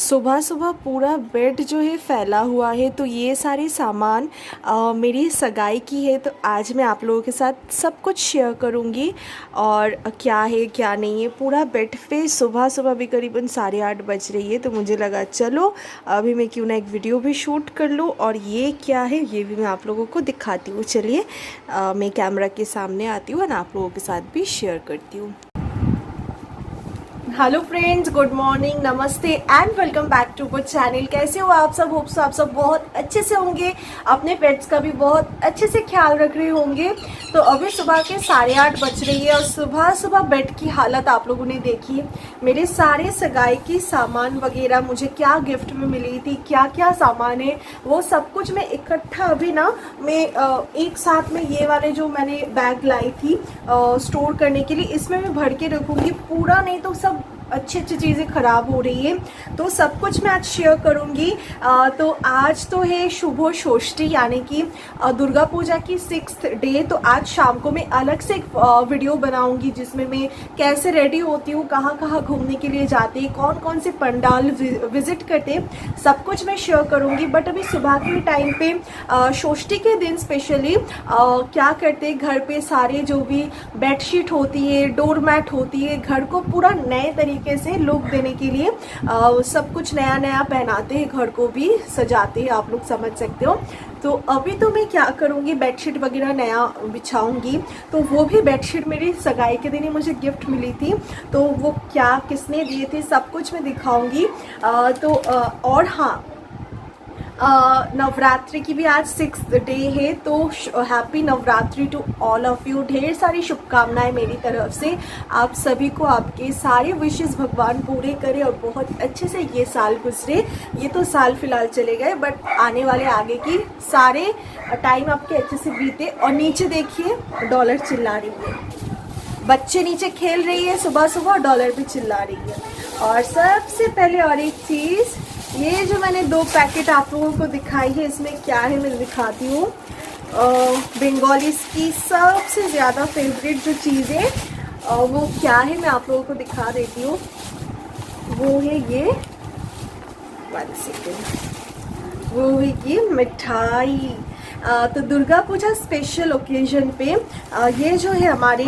सुबह सुबह पूरा बेड जो है फैला हुआ है। तो ये सारे सामान मेरी सगाई की है। तो आज मैं आप लोगों के साथ सब कुछ शेयर करूँगी और क्या है क्या नहीं है। पूरा बेड पे सुबह सुबह भी करीबन 8:30 बज रही है। तो मुझे लगा चलो अभी मैं क्यों ना एक वीडियो भी शूट कर लूँ और ये क्या है ये भी मैं आप लोगों को दिखाती हूँ। चलिए मैं कैमरा के सामने आती हूँ और आप लोगों के साथ भी शेयर करती हूँ। Hello friends, good morning, namaste and welcome back to good channel. कैसे हो आप सब? होप्स आप सब बहुत अच्छे से होंगे, अपने पेट्स का भी बहुत अच्छे से ख्याल रख रहे होंगे। तो अभी सुबह के 8:30 बज रही है और सुबह सुबह बेड की हालत आप लोगों ने देखी है। मेरे सारे सगाई की सामान वगैरह, मुझे क्या गिफ्ट में मिली थी, क्या क्या सामान है, वो सब कुछ मैं इकट्ठा अभी ना मैं एक साथ में ये वाले जो मैंने बैग लाई थी स्टोर करने के लिए, इसमें मैं भर के रखूँगी। पूरा नहीं तो सब अच्छी अच्छी चीज़ें ख़राब हो रही है। तो सब कुछ मैं आज शेयर करूँगी। तो आज तो है शुभ षष्ठी यानी कि दुर्गा पूजा की 6th डे। तो आज शाम को मैं अलग से एक वीडियो बनाऊँगी जिसमें मैं कैसे रेडी होती हूँ, कहाँ कहाँ घूमने के लिए जाते हैं, कौन कौन से पंडाल विजिट करते हैं, सब कुछ मैं शेयर करूँगी। बट अभी सुबह के टाइम पे षष्ठी के दिन स्पेशली क्या करते हैं, घर पे सारे जो भी बेडशीट होती है, डोर मैट होती है, घर को पूरा नए तरीके से लुक देने के लिए सब कुछ नया नया पहनाते हैं, घर को भी सजाते हैं, आप लोग समझ सकते हो। तो अभी तो मैं क्या करूँगी, बेडशीट वगैरह नया बिछाऊंगी। तो वो भी बेडशीट मेरी सगाई के दिन ही मुझे गिफ्ट मिली थी। तो वो क्या किसने दिए थे सब कुछ मैं दिखाऊंगी। और हाँ, नवरात्रि की भी आज 6th डे है। तो happy Navratri to all of you. ढेर सारी शुभकामनाएं मेरी तरफ से आप सभी को। आपके सारे विशेस भगवान पूरे करे और बहुत अच्छे से ये साल गुजरे। ये तो साल फिलहाल चले गए, बट आने वाले आगे की सारे टाइम आपके अच्छे से बीते। और नीचे देखिए डॉलर चिल्ला रही है, बच्चे नीचे खेल रही है, सुबह सुबह डॉलर भी चिल्ला रही है। और सबसे पहले और एक चीज़, ये जो मैंने 2 पैकेट आप लोगों को दिखाई है, इसमें क्या है मैं दिखाती हूँ। बंगालीज की सबसे ज़्यादा फेवरेट जो चीज़ है वो क्या है मैं आप लोगों को दिखा देती हूँ। वो है ये 1 सेकेंड, वो है ये मिठाई। तो दुर्गा पूजा स्पेशल ओकेजन पे ये जो है हमारे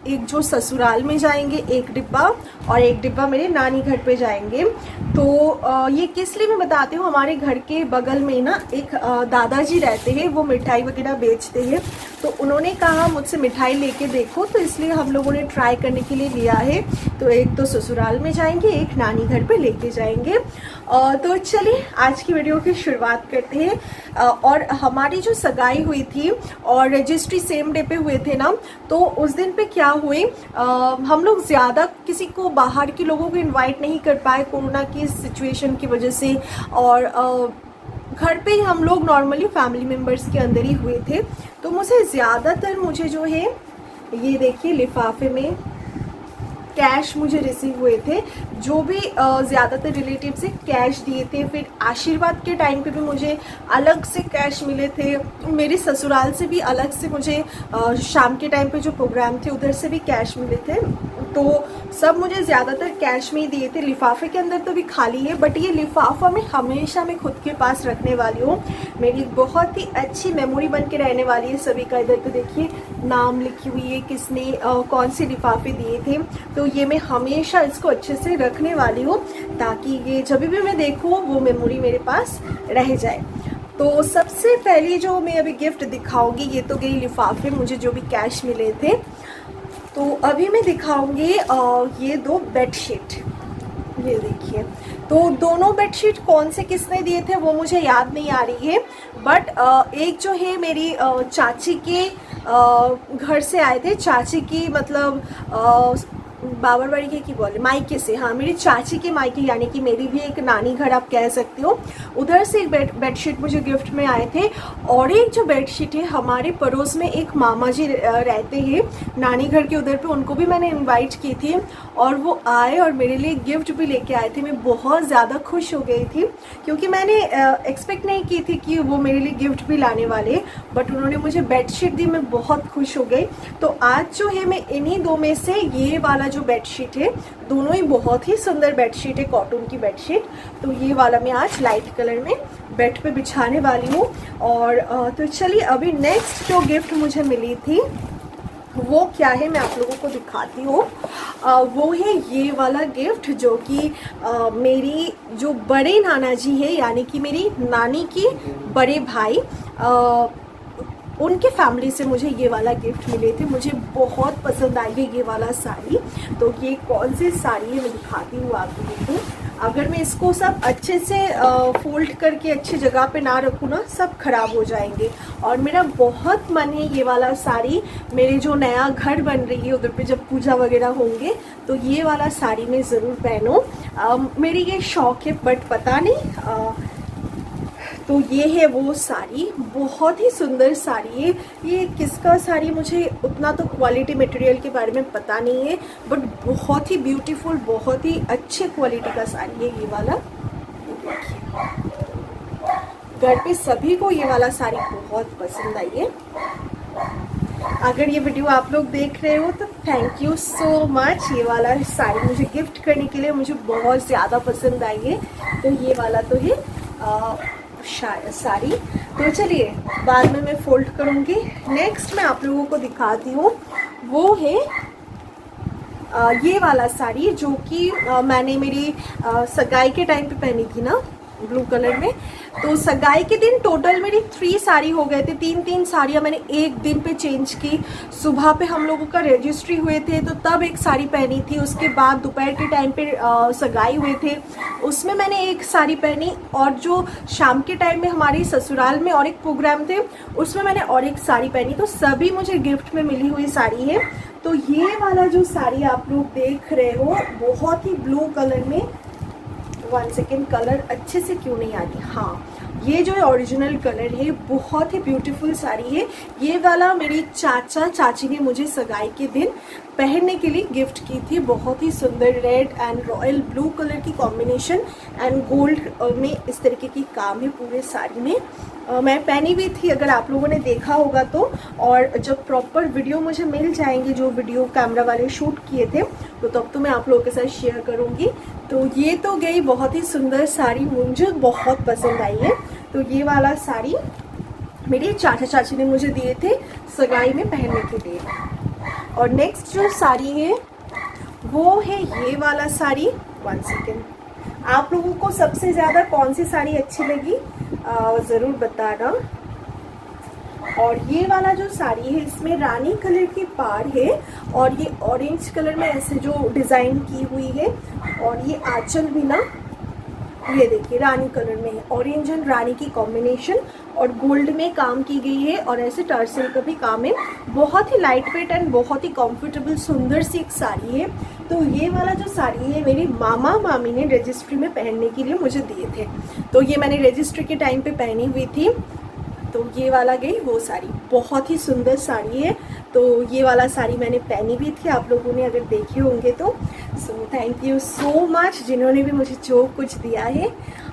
एक जो ससुराल में जाएंगे एक डिब्बा और एक डिब्बा मेरे नानी घर पे जाएंगे। तो ये किस लिए मैं बताती हूँ, हमारे घर के बगल में ना एक दादाजी रहते हैं, वो मिठाई वगैरह बेचते हैं। तो उन्होंने कहा मुझसे मिठाई लेके देखो, तो इसलिए हम लोगों ने ट्राई करने के लिए लिया है। तो एक तो ससुराल में जाएंगे, एक नानी घर पे लेके जाएंगे। तो चलिए आज की वीडियो की शुरुआत करते हैं। और हमारी जो सगाई हुई थी और रजिस्ट्री सेम डे पे हुए थे ना, तो उस दिन पे क्या हुए, हम लोग ज़्यादा किसी को बाहर के लोगों को इनवाइट नहीं कर पाए कोरोना की सिचुएशन की वजह से। और घर पे ही हम लोग नॉर्मली फैमिली मेम्बर्स के अंदर ही हुए थे। तो मुझे जो है ये देखिए लिफाफे में कैश मुझे रिसीव हुए थे। जो भी ज़्यादातर रिलेटिव से कैश दिए थे। फिर आशीर्वाद के टाइम पे भी मुझे अलग से कैश मिले थे। मेरे ससुराल से भी अलग से मुझे शाम के टाइम पे जो प्रोग्राम थे उधर से भी कैश मिले थे। तो सब मुझे ज़्यादातर कैश में ही दिए थे। लिफाफे के अंदर तो भी खाली है, बट ये लिफाफा मैं हमेशा मैं खुद के पास रखने वाली हूँ। मेरी बहुत ही अच्छी मेमोरी बन के रहने वाली है सभी का। इधर तो देखिए नाम लिखी हुई है, किसने कौन से लिफाफे दिए थे। तो ये मैं हमेशा इसको अच्छे से रखने वाली हूँ ताकि ये जब भी मैं देखूँ वो मेमोरी मेरे पास रह जाए। तो सबसे पहली जो मैं अभी गिफ्ट दिखाऊंगी, ये तो गई लिफाफे मुझे जो भी कैश मिले थे। तो अभी मैं दिखाऊंगी ये 2 बेडशीट, ये देखिए। तो दोनों बेडशीट कौन से किसने दिए थे वो मुझे याद नहीं आ रही है, बट एक जो है मेरी चाची के घर से आए थे। चाची की मतलब बाबरबाड़ी के की बोले मायके से, हाँ मेरी चाची के मायके यानी कि मेरी भी एक नानी घर आप कह सकते हो, उधर से एक बेडशीट मुझे गिफ्ट में आए थे। और एक जो बेडशीट है हमारे पड़ोस में एक मामा जी रहते हैं नानी घर के उधर पे, उनको भी मैंने इनवाइट की थी और वो आए और मेरे लिए गिफ्ट भी लेके आए थे। मैं बहुत ज़्यादा खुश हो गई थी क्योंकि मैंने एक्सपेक्ट नहीं की थी कि वो मेरे लिए गिफ्ट भी लाने वाले, बट उन्होंने मुझे बेडशीट दी, मैं बहुत खुश हो गई। तो आज जो है मैं इन्हीं 2 में से ये वाला जो बेडशीट है, दोनों ही बहुत ही सुंदर बेडशीट है, कॉटन की बेडशीट। तो ये वाला मैं आज लाइट कलर में बेड पे बिछाने वाली हूँ। और तो चलिए अभी नेक्स्ट जो गिफ्ट मुझे मिली थी वो क्या है मैं आप लोगों को दिखाती हूँ। वो है ये वाला गिफ्ट जो कि मेरी जो बड़े नाना जी है, यानी कि मेरी नानी के बड़े भाई, उनके फैमिली से मुझे ये वाला गिफ्ट मिले थे। मुझे बहुत पसंद आई है ये वाला साड़ी। तो ये कौन सी साड़ी है मैं दिखाती हूँ आप लोगों को। अगर मैं इसको सब अच्छे से फोल्ड करके अच्छी जगह पे ना रखूँ ना, सब खराब हो जाएंगे। और मेरा बहुत मन है ये वाला साड़ी, मेरे जो नया घर बन रही है उधर पे जब पूजा वगैरह होंगे तो ये वाला साड़ी मैं ज़रूर पहनूँ। मेरी ये शौक है, बट पता नहीं। तो ये है वो साड़ी, बहुत ही सुंदर साड़ी है। ये किसका साड़ी मुझे उतना तो क्वालिटी मटेरियल के बारे में पता नहीं है, बट बहुत ही ब्यूटीफुल, बहुत ही अच्छे क्वालिटी का साड़ी है ये वाला। घर पे सभी को ये वाला साड़ी बहुत पसंद आई है। अगर ये वीडियो आप लोग देख रहे हो तो थैंक यू सो मच। ये वाला साड़ी मुझे गिफ्ट करने के लिए मुझे बहुत ज़्यादा पसंद आई है। तो ये वाला तो है साड़ी। तो चलिए बाद में मैं फोल्ड करूँगी। नेक्स्ट मैं आप लोगों को दिखाती हूँ, वो है ये वाला साड़ी जो कि मैंने मेरी सगाई के टाइम पे पहनी थी ना, ब्लू कलर में। तो सगाई के दिन टोटल मेरी 3 साड़ी हो गए थे, 3 साड़ियाँ मैंने एक दिन पे चेंज की। सुबह पे हम लोगों का रजिस्ट्री हुए थे तो तब एक साड़ी पहनी थी, उसके बाद दोपहर के टाइम पे सगाई हुए थे, उसमें मैंने एक साड़ी पहनी। और जो शाम के टाइम में हमारे ससुराल में और एक प्रोग्राम थे उसमें मैंने और एक साड़ी पहनी। तो सभी मुझे गिफ्ट में मिली हुई साड़ी है। तो ये वाला जो साड़ी आप लोग देख रहे हो बहुत ही ब्लू कलर में, 1 सेकेंड, कलर अच्छे से क्यों नहीं आ रही, हाँ ये जो ओरिजिनल कलर है, बहुत ही ब्यूटीफुल साड़ी है। ये वाला मेरी चाची ने मुझे सगाई के दिन पहनने के लिए गिफ्ट की थी। बहुत ही सुंदर red and royal blue colour की कॉम्बिनेशन एंड गोल्ड में इस तरीके की काम है पूरे साड़ी में। मैं पहनी भी थी, अगर आप लोगों ने देखा होगा तो। और जब प्रॉपर वीडियो मुझे मिल जाएंगे, जो वीडियो कैमरा वाले शूट किए थे, तो तब तो मैं आप लोगों के साथ शेयर करूँगी। तो ये तो गई बहुत ही सुंदर साड़ी, मुझे बहुत पसंद आई है। तो ये वाला साड़ी मेरे चाची ने मुझे दिए थे सगाई में पहनने के लिए। और नेक्स्ट जो साड़ी है वो है ये वाला साड़ी। 1 सेकेंड, आप लोगों को सबसे ज़्यादा कौन सी साड़ी अच्छी लगी ज़रूर बताना। और ये वाला जो साड़ी है इसमें रानी कलर की पाड़ है और ये ऑरेंज कलर में ऐसे जो डिज़ाइन की हुई है। और ये आंचल भी ना, ये देखिए रानी कलर में है, ऑरेंज एंड रानी की कॉम्बिनेशन, और गोल्ड में काम की गई है और ऐसे टर्सल का भी काम है। बहुत ही लाइट वेट एंड बहुत ही कंफर्टेबल सुंदर सी एक साड़ी है। तो ये वाला जो साड़ी है मेरी मामा मामी ने रजिस्ट्री में पहनने के लिए मुझे दिए थे। तो ये मैंने रजिस्ट्री के टाइम पे पहनी हुई थी। तो ये वाला गई वो साड़ी, बहुत ही सुंदर साड़ी है। तो ये वाला साड़ी मैंने पहनी भी थी, आप लोगों ने अगर देखे होंगे तो। So thank you so much जिन्होंने भी मुझे जो कुछ दिया है।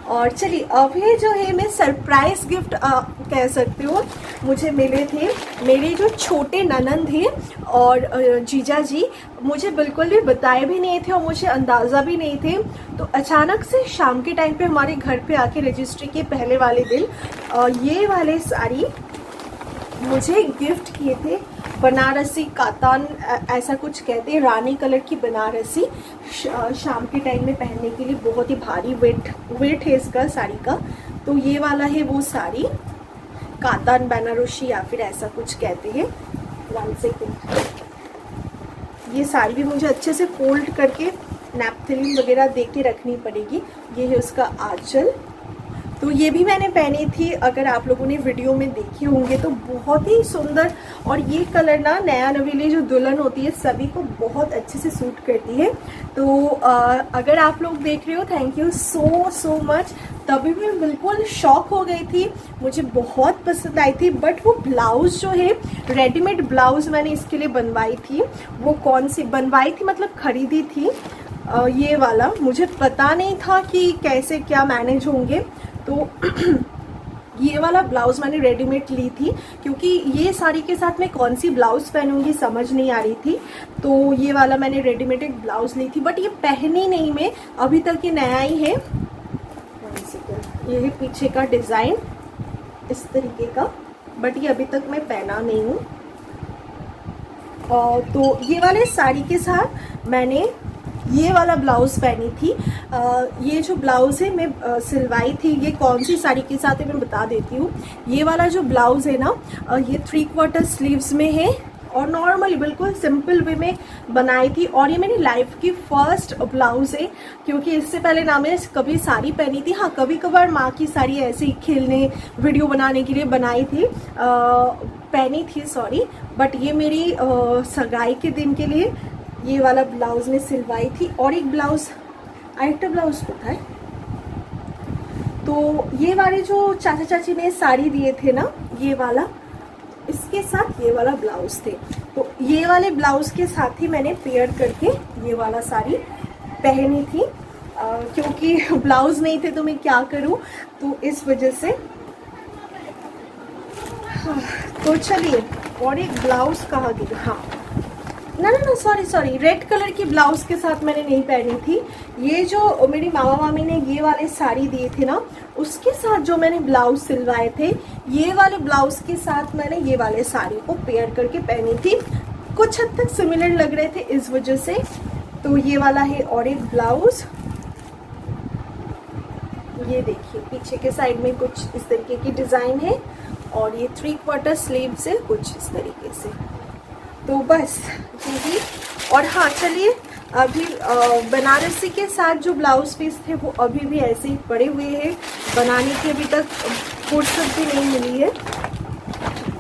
और चलिए अब ये जो है मैं सरप्राइज गिफ्ट कह सकती हूँ, मुझे मिले थे मेरे जो छोटे ननंद थे और जीजा जी, मुझे बिल्कुल भी बताए भी नहीं थे और मुझे अंदाज़ा भी नहीं थे। तो अचानक से शाम के टाइम पे हमारे घर पे आके रजिस्ट्री के पहले वाले दिन ये वाले साड़ी मुझे गिफ्ट किए थे। बनारसी कातान ऐसा कुछ कहते हैं, रानी कलर की बनारसी, शाम के टाइम में पहनने के लिए बहुत ही भारी वेट है इसका साड़ी का। तो ये वाला है वो साड़ी, कातान बनारसी या फिर ऐसा कुछ कहते हैं। 1 सेकेंड, ये साड़ी भी मुझे अच्छे से फोल्ड करके नैपथलिन वगैरह दे के रखनी पड़ेगी। ये है उसका आंचल। तो ये भी मैंने पहनी थी, अगर आप लोगों ने वीडियो में देखे होंगे तो। बहुत ही सुंदर, और ये कलर ना नया नवेली जो दुल्हन होती है सभी को बहुत अच्छे से सूट करती है। तो अगर आप लोग देख रहे हो थैंक यू सो मच। तभी मैं बिल्कुल शॉक हो गई थी, मुझे बहुत पसंद आई थी। बट वो ब्लाउज़ जो है, रेडीमेड ब्लाउज़ मैंने इसके लिए बनवाई थी। वो कौन सी बनवाई थी मतलब खरीदी थी, ये वाला। मुझे पता नहीं था कि कैसे क्या मैनेज होंगे। तो ये वाला ब्लाउज़ मैंने रेडीमेड ली थी, क्योंकि ये साड़ी के साथ मैं कौन सी ब्लाउज़ पहनूंगी समझ नहीं आ रही थी, तो ये वाला मैंने रेडीमेड एक ब्लाउज़ ली थी, बट ये पहनी नहीं मैं अभी तक, ये नया ही है। ये है पीछे का डिज़ाइन इस तरीके का, बट ये अभी तक मैं पहना नहीं हूँ। तो ये वाले साड़ी के साथ मैंने ये वाला ब्लाउज़ पहनी थी। ये जो ब्लाउज़ है मैं सिलवाई थी, ये कौन सी साड़ी के साथ है मैं बता देती हूँ। ये वाला जो ब्लाउज़ है ना, ये 3/4 स्लीव्स में है और नॉर्मल बिल्कुल सिंपल वे में बनाई थी, और ये मेरी लाइफ की फर्स्ट ब्लाउज़ है, क्योंकि इससे पहले ना मैं कभी साड़ी पहनी थी। हाँ, कभी कभार माँ की साड़ी ऐसे ही खेलने वीडियो बनाने के लिए बनाई थी, पहनी थी सॉरी, बट ये मेरी सगाई के दिन के लिए ये वाला ब्लाउज में सिलवाई थी। और एक ब्लाउज आइटा ब्लाउज होता है, तो ये वाले जो चाचा चाची ने साड़ी दिए थे ना, ये वाला, इसके साथ ये वाला ब्लाउज थे, तो ये वाले ब्लाउज के साथ ही मैंने पेयर करके ये वाला साड़ी पहनी थी। क्योंकि ब्लाउज नहीं थे तो मैं क्या करूं, तो इस वजह से। तो चलिए, और एक ब्लाउज कहाँ गई, हाँ ना ना ना सॉरी, रेड कलर की ब्लाउज के साथ मैंने नहीं पहनी थी। ये जो मेरी मामा मामी ने ये वाले साड़ी दिए थे ना, उसके साथ जो मैंने ब्लाउज सिलवाए थे, ये वाले ब्लाउज के साथ मैंने ये वाले साड़ी को पेयर करके पहनी थी। कुछ हद तक सिमिलर लग रहे थे इस वजह से। तो ये वाला है और एक ब्लाउज, ये देखिए पीछे के साइड में कुछ इस तरीके की डिज़ाइन है, और ये 3/4 स्लीव से कुछ इस तरीके से। तो बस यही। और हाँ चलिए, अभी बनारसी के साथ जो ब्लाउज पीस थे वो अभी भी ऐसे ही पड़े हुए हैं, बनाने की अभी तक फुर्सत भी नहीं मिली है।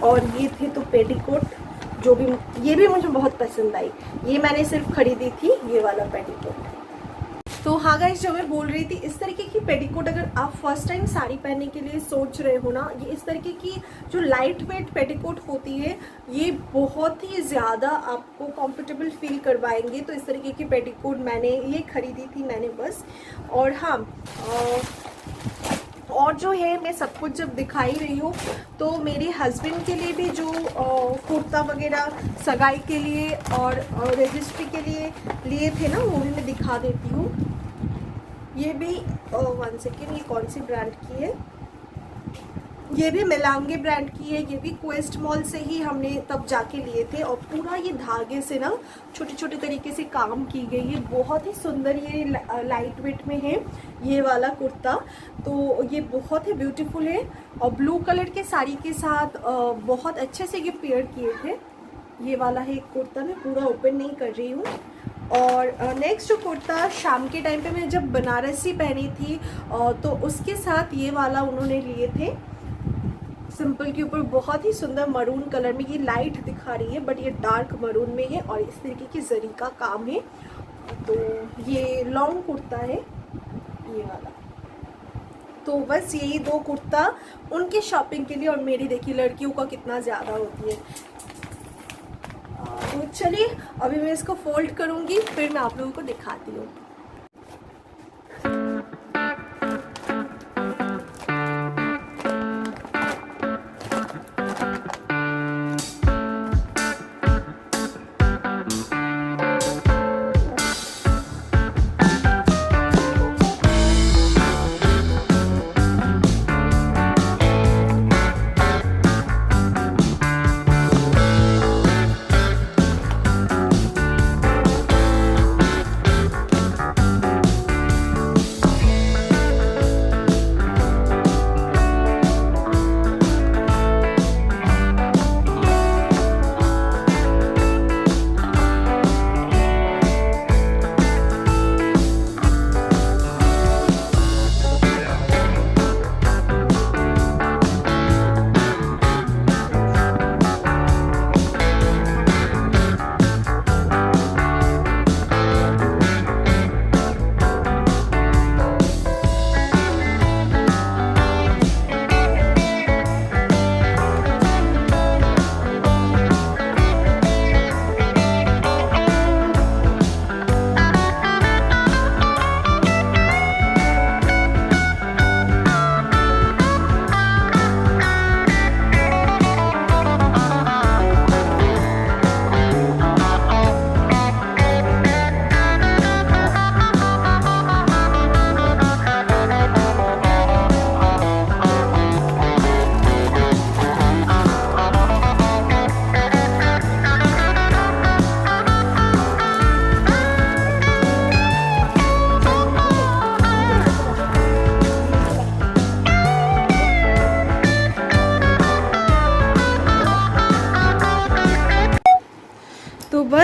और ये थे तो पेटीकोट, जो भी, ये भी मुझे बहुत पसंद आई, ये मैंने सिर्फ खरीदी थी ये वाला पेटीकोट। तो हाँ गाइस, जो मैं बोल रही थी, इस तरीके की पेटीकोट अगर आप फर्स्ट टाइम साड़ी पहनने के लिए सोच रहे हो ना, ये इस तरीके की जो लाइट वेट पेटीकोट होती है, ये बहुत ही ज़्यादा आपको कंफर्टेबल फील करवाएंगे। तो इस तरीके की पेटीकोट मैंने ये खरीदी थी मैंने बस। और हाँ, और जो है, मैं सब कुछ जब दिखाई रही हूँ, तो मेरे हस्बैंड के लिए भी जो कुर्ता वगैरह सगाई के लिए और रजिस्ट्री के लिए थे ना, वो भी मैं दिखा देती हूँ। ये भी 1 सेकेंड, ये कौन सी ब्रांड की है, ये भी मिलांगे ब्रांड की है, ये भी क्वेस्ट मॉल से ही हमने तब जाके लिए थे। और पूरा ये धागे से ना छोटे छोटे तरीके से काम की गई है, बहुत ही सुंदर, ये लाइट वेट में है ये वाला कुर्ता, तो ये बहुत ही ब्यूटीफुल है। और ब्लू कलर के साड़ी के साथ बहुत अच्छे से ये पेयर किए थे। ये वाला है कुर्ता, मैं पूरा ओपन नहीं कर रही हूँ। और नेक्स्ट जो कुर्ता शाम के टाइम पे मैं जब बनारसी पहनी थी, तो उसके साथ ये वाला उन्होंने लिए थे, सिंपल के ऊपर, बहुत ही सुंदर मरून कलर में। ये लाइट दिखा रही है बट ये डार्क मरून में है, और इस तरीके की जरी का काम है। तो ये लॉन्ग कुर्ता है ये वाला। तो बस यही 2 कुर्ता उनके शॉपिंग के लिए, और मेरी देखिए लड़कियों का कितना ज़्यादा होती है। तो चलिए, अभी मैं इसको फोल्ड करूँगी, फिर मैं आप लोगों को दिखाती हूँ।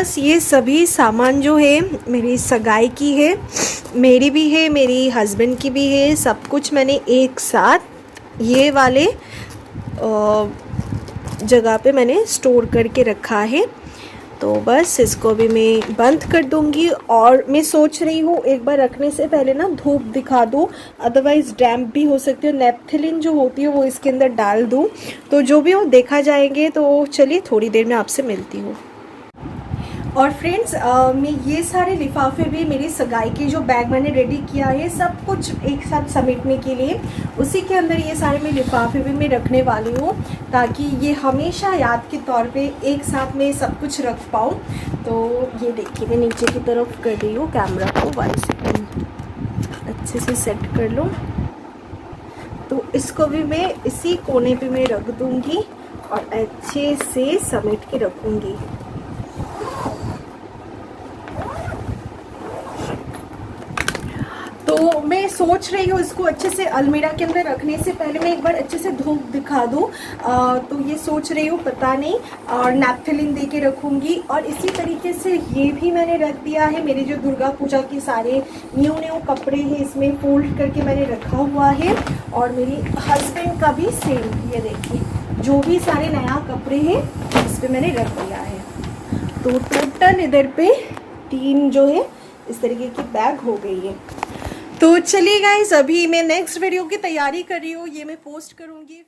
बस ये सभी सामान जो है मेरी सगाई की है, मेरी भी है, मेरी हस्बैंड की भी है। सब कुछ मैंने एक साथ ये वाले जगह पे मैंने स्टोर करके रखा है। तो बस इसको भी मैं बंद कर दूंगी। और मैं सोच रही हूँ एक बार रखने से पहले ना धूप दिखा दूँ, अदरवाइज़ डैम्प भी हो सकती है। नेपथिलिन जो होती है वो इसके अंदर डाल दूँ, तो जो भी हो देखा जाएंगे। तो चलिए थोड़ी देर में आपसे मिलती हूँ। और फ्रेंड्स मैं ये सारे लिफाफे भी मेरी सगाई के जो बैग मैंने रेडी किया है सब कुछ एक साथ समेटने के लिए, उसी के अंदर ये सारे मैं लिफाफे भी मैं रखने वाली हूँ, ताकि ये हमेशा याद के तौर पे एक साथ में सब कुछ रख पाऊँ। तो ये देखिए मैं नीचे की तरफ कर रही हूँ कैमरा को, 1 सेकेंड अच्छे से सेट कर लूँ। तो इसको भी मैं इसी कोने पे मैं रख दूँगी और अच्छे से समेट के रखूँगी। तो मैं सोच रही हूँ इसको अच्छे से अलमीरा के अंदर रखने से पहले मैं एक बार अच्छे से धूप दिखा दूँ। तो ये सोच रही हूँ, पता नहीं। और नैपथिलिन दे के रखूँगी। और इसी तरीके से ये भी मैंने रख दिया है, मेरे जो दुर्गा पूजा के सारे न्यू कपड़े हैं इसमें फोल्ड करके मैंने रखा हुआ है। और मेरी हस्बैंड का भी सेम, ये देखिए जो भी सारे नया कपड़े हैं इस पर मैंने रख दिया है। तो टोटल इधर पे 3 जो है इस तरीके की बैग हो गई है। तो चलिए गाइस, अभी मैं नेक्स्ट वीडियो की तैयारी कर रही हूँ, ये मैं पोस्ट करूँगी।